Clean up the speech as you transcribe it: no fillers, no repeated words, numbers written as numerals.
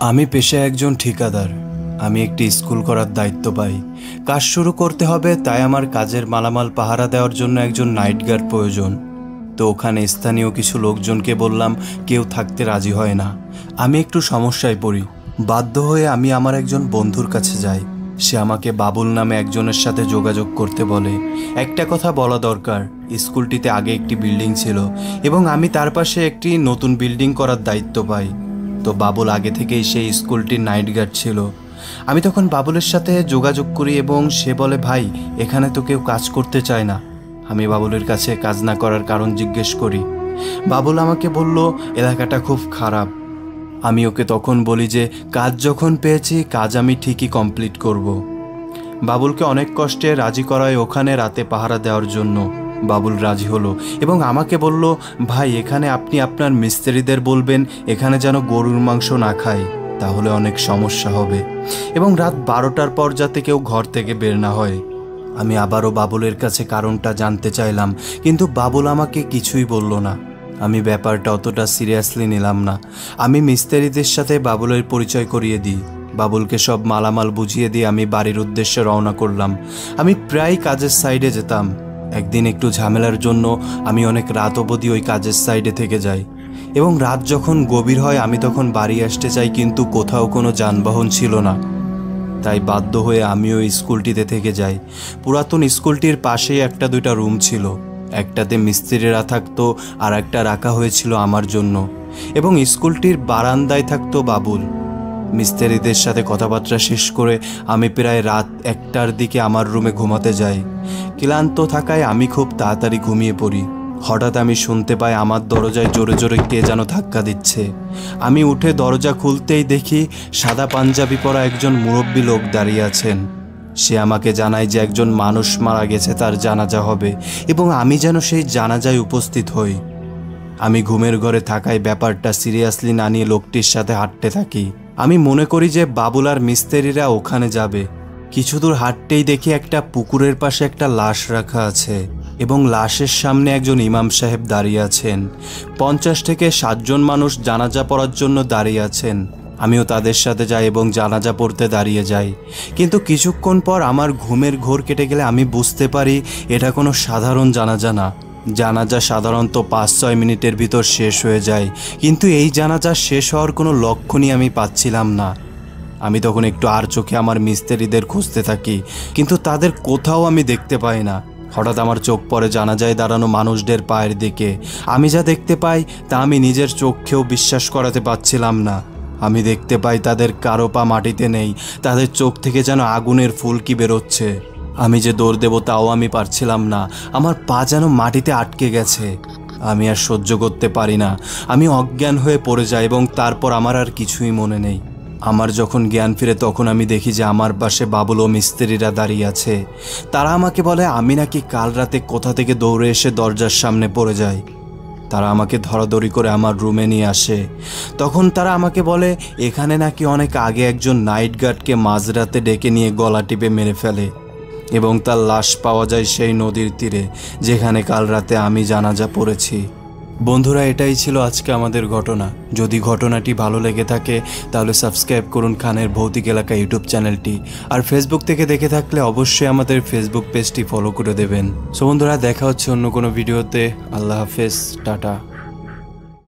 আমি পেশায় একজন ঠিকাদার। আমি একটি স্কুল করার দায়িত্ব পাই। কাজ শুরু করতে হবে, তাই আমার কাজের মালামাল পাহারা দেওয়ার জন্য একজন নাইট গার্ড প্রয়োজন। তো ওখানে স্থানীয় কিছু লোকজনকে বললাম, কেউ থাকতে রাজি হয় না। আমি একটু সমস্যায় পড়ি। বাধ্য হয়ে আমি আমার একজন বন্ধুর কাছে যাই। সে আমাকে বাবুল নামে একজনের সাথে যোগাযোগ করতে বলে। একটা কথা বলা দরকার, স্কুলটিতে আগে একটি বিল্ডিং ছিল এবং আমি তার পাশে একটি নতুন বিল্ডিং করার দায়িত্ব পাই। তো বাবুল আগে থেকেই সেই স্কুলটির নাইট গার্ড ছিল। আমি তখন বাবুলের সাথে যোগাযোগ করি এবং সে বলে, ভাই, এখানে তো কেউ কাজ করতে চায় না। আমি বাবুলের কাছে কাজ না করার কারণ জিজ্ঞেস করি। বাবুল আমাকে বলল, এলাকাটা খুব খারাপ। আমি ওকে তখন বলি যে কাজ যখন পেয়েছি, কাজ আমি ঠিকই কমপ্লিট করব। বাবুলকে অনেক কষ্টে রাজি করায় ওখানে রাতে পাহারা দেওয়ার জন্য। বাবুল রাজি হলো এবং আমাকে বলল, ভাই, এখানে আপনি আপনার মিস্ত্রিদের বলবেন এখানে যেন গরুর মাংস না খায়, তাহলে অনেক সমস্যা হবে, এবং রাত 12টার পর যাতে কেউ ঘর থেকে বের না হয়। আমি আবারও বাবুলের কাছে কারণটা জানতে চাইলাম, কিন্তু বাবুল আমাকে কিছুই বলল না। আমি ব্যাপারটা অতটা সিরিয়াসলি নিলাম না। আমি মিস্ত্রিদের সাথে বাবুলের পরিচয় করিয়ে দিই। বাবুলকে সব মালামাল বুঝিয়ে দিয়ে আমি বাড়ির উদ্দেশ্যে রওনা করলাম। আমি প্রায় কাজের সাইডে যেতাম। একদিন একটু ঝামেলার জন্য আমি অনেক রাত অবধি ওই কাজের সাইডে থেকে যাই, এবং রাত যখন গভীর হয় আমি তখন বাড়ি আসতে চাই, কিন্তু কোথাও কোনো যানবাহন ছিল না। তাই বাধ্য হয়ে আমি ওই স্কুলটিতে থেকে যাই। পুরাতন স্কুলটির পাশেই একটা দুইটা রুম ছিল। একটাতে মিস্ত্রিরা থাকতো আর একটা রাখা হয়েছিল আমার জন্য, এবং স্কুলটির বারান্দায় থাকতো বাবুল। মিস্ত্রিদের সাথে কথাবার্তা শেষ করে আমি প্রায় রাত 1টার দিকে আমার রুমে ঘুমাতে যাই। ক্লান্ত থাকায় আমি খুব তাড়াতাড়ি ঘুমিয়ে পড়ি। হঠাৎ আমি শুনতে পাই আমার দরজায় জোরে জোরে কে যেন ধাক্কা দিচ্ছে। আমি উঠে দরজা খুলতেই দেখি সাদা পাঞ্জাবি পরা একজন মুরব্বী লোক দাঁড়িয়ে আছেন। সে আমাকে জানায় যে একজন মানুষ মারা গেছে, তার জানাজা হবে, এবং আমি যেন সেই জানাজায় উপস্থিত হই। আমি ঘুমের ঘরে থাকায় ব্যাপারটা সিরিয়াসলি না নিয়ে লোকটির সাথে হাঁটতে থাকি। আমি মনে করি যে বাবুল আর মিস্ত্রিরা ওখানে যাবে। কিছু দূর হাঁটতেই দেখি একটা পুকুরের পাশে একটা লাশ রাখা আছে, এবং লাশের সামনে একজন ইমাম সাহেব দাঁড়িয়ে আছেন। 50 থেকে 60 জন মানুষ জানাজা পড়ার জন্য দাঁড়িয়ে আছেন। আমিও তাদের সাথে যাই এবং জানাজা পড়তে দাঁড়িয়ে যাই। কিন্তু কিছুক্ষণ পর আমার ঘুমের ঘোর কেটে গেলে আমি বুঝতে পারি এটা কোনো সাধারণ জানাজা না। জানাজা সাধারণত 5-6 মিনিটের ভিতর শেষ হয়ে যায়, কিন্তু এই জানাজা শেষ হওয়ার কোনো লক্ষণই আমি পাচ্ছিলাম না। আমি তখন একটু আর চোখে আমার মিস্ত্রিদের খুঁজতে থাকি, কিন্তু তাদের কোথাও আমি দেখতে পাই না। হঠাৎ আমার চোখ পড়ে জানাজায় দাঁড়ানো মানুষদের পায়ের দিকে। আমি যা দেখতে পাই তা আমি নিজের চোখেও বিশ্বাস করাতে পারছিলাম না। আমি দেখতে পাই তাদের কারো পা মাটিতে নেই, তাদের চোখ থেকে যেন আগুনের ফুলকি বেরোচ্ছে। আমি যে দৌড় দেব তাও আমি পারছিলাম না, আমার পা যেন মাটিতে আটকে গেছে। আমি আর সহ্য করতে পারি না, আমি অজ্ঞান হয়ে পড়ে যাই এবং তারপর আমার আর কিছুই মনে নেই। আমার যখন জ্ঞান ফিরে তখন আমি দেখি যে আমার পাশে বাবুল ও মিস্ত্রিরা দাঁড়িয়ে আছে। তারা আমাকে বলে আমি নাকি কাল রাতে কোথা থেকে দৌড়ে এসে দরজার সামনে পড়ে যাই। তারা আমাকে ধরাধরি করে আমার রুমে নিয়ে আসে। তখন তারা আমাকে বলে এখানে নাকি অনেক আগে একজন নাইট গার্ডকে মাঝরাতে ডেকে নিয়ে গলা টিপে মেরে ফেলে, এবং তার লাশ পাওয়া যায় সেই নদীর তীরে যেখানে কাল রাতে আমি জানাজা পড়েছি। বন্ধুরা, এটাই ছিল আজকে আমাদের ঘটনা। যদি ঘটনাটি ভালো লেগে থাকে তাহলে সাবস্ক্রাইব করুন খানের ভৌতিক এলাকা ইউটিউব চ্যানেলটি, আর ফেসবুক থেকে দেখে থাকলে অবশ্যই আমাদের ফেসবুক পেজটি ফলো করে দেবেন। সো বন্ধুরা, দেখা হচ্ছে অন্য কোনো ভিডিওতে। আল্লাহ হাফেজ, টাটা।